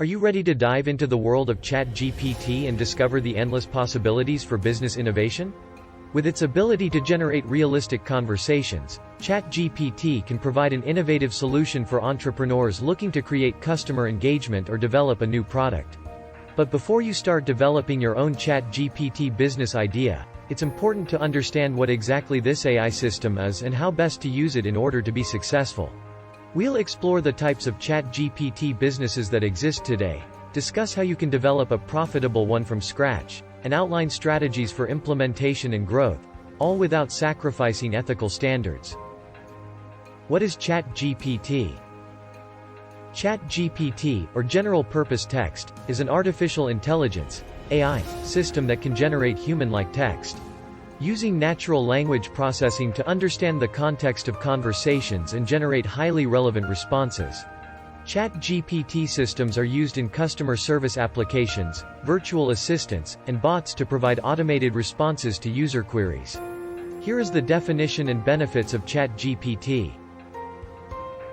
Are you ready to dive into the world of ChatGPT and discover the endless possibilities for business innovation? With its ability to generate realistic conversations, ChatGPT can provide an innovative solution for entrepreneurs looking to create customer engagement or develop a new product. But before you start developing your own ChatGPT business idea, it's important to understand what exactly this AI system is and how best to use it in order to be successful. We'll explore the types of ChatGPT businesses that exist today, discuss how you can develop a profitable one from scratch, and outline strategies for implementation and growth, all without sacrificing ethical standards. What is ChatGPT? ChatGPT, or General Purpose Text, is an artificial intelligence (AI) system that can generate human-like text. Using natural language processing to understand the context of conversations and generate highly relevant responses. ChatGPT systems are used in customer service applications, virtual assistants, and bots to provide automated responses to user queries. Here is the definition and benefits of ChatGPT.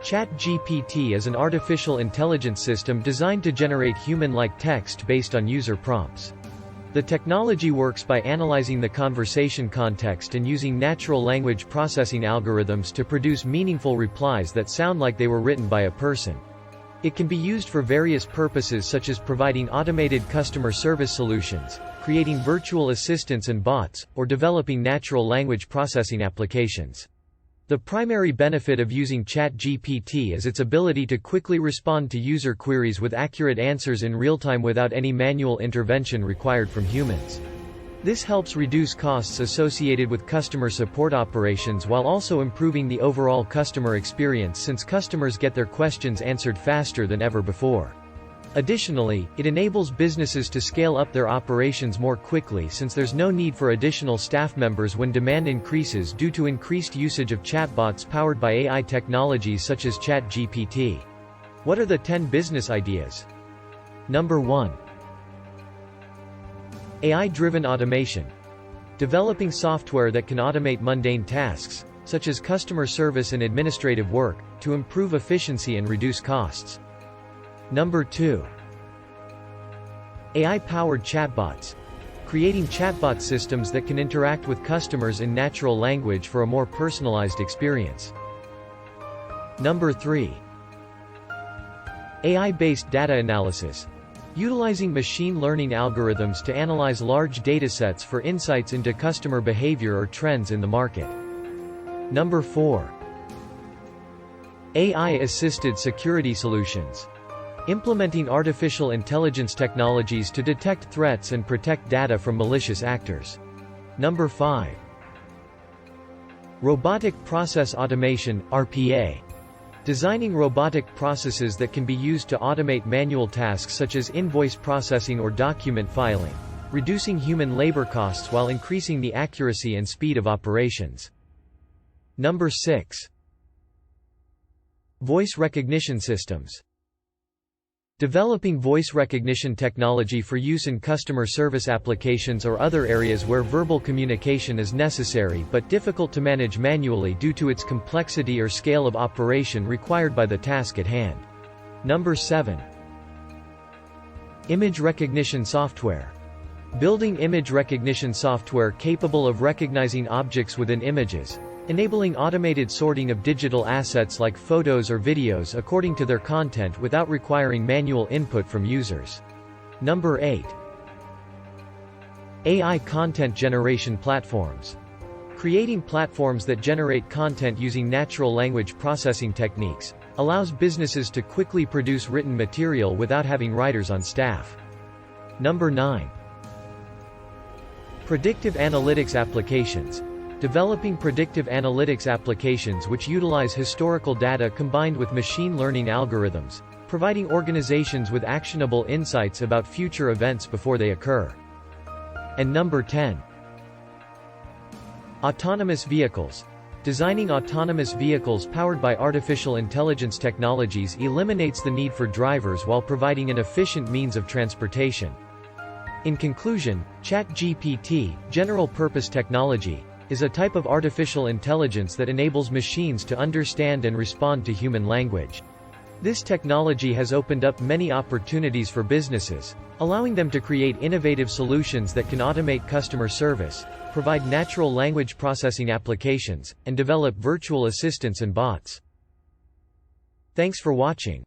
ChatGPT is an artificial intelligence system designed to generate human-like text based on user prompts. The technology works by analyzing the conversation context and using natural language processing algorithms to produce meaningful replies that sound like they were written by a person. It can be used for various purposes such as providing automated customer service solutions, creating virtual assistants and bots, or developing natural language processing applications. The primary benefit of using ChatGPT is its ability to quickly respond to user queries with accurate answers in real time without any manual intervention required from humans. This helps reduce costs associated with customer support operations while also improving the overall customer experience since customers get their questions answered faster than ever before. Additionally, it enables businesses to scale up their operations more quickly since there's no need for additional staff members when demand increases due to increased usage of chatbots powered by AI technologies such as ChatGPT. What are the 10 business ideas? Number 1. AI-driven automation. Developing software that can automate mundane tasks, such as customer service and administrative work, to improve efficiency and reduce costs. Number 2. AI-powered chatbots. Creating chatbot systems that can interact with customers in natural language for a more personalized experience. Number 3. AI-based data analysis. Utilizing machine learning algorithms to analyze large datasets for insights into customer behavior or trends in the market. Number 4. AI-assisted security solutions. Implementing artificial intelligence technologies to detect threats and protect data from malicious actors. Number 5. Robotic process automation, RPA. Designing robotic processes that can be used to automate manual tasks such as invoice processing or document filing, reducing human labor costs while increasing the accuracy and speed of operations. Number 6. Voice recognition systems. Developing voice recognition technology for use in customer service applications or other areas where verbal communication is necessary but difficult to manage manually due to its complexity or scale of operation required by the task at hand. Number 7. Image recognition software. Building image recognition software capable of recognizing objects within images, enabling automated sorting of digital assets like photos or videos according to their content without requiring manual input from users. Number 8. AI content generation platforms. Creating platforms that generate content using natural language processing techniques allows businesses to quickly produce written material without having writers on staff. Number 9. Predictive analytics applications. Developing predictive analytics applications which utilize historical data combined with machine learning algorithms, providing organizations with actionable insights about future events before they occur. And number 10. Autonomous vehicles. Designing autonomous vehicles powered by artificial intelligence technologies eliminates the need for drivers while providing an efficient means of transportation. In conclusion, ChatGPT, general-purpose technology, is a type of artificial intelligence that enables machines to understand and respond to human language. This technology has opened up many opportunities for businesses, allowing them to create innovative solutions that can automate customer service, provide natural language processing applications, and develop virtual assistants and bots. Thanks for watching.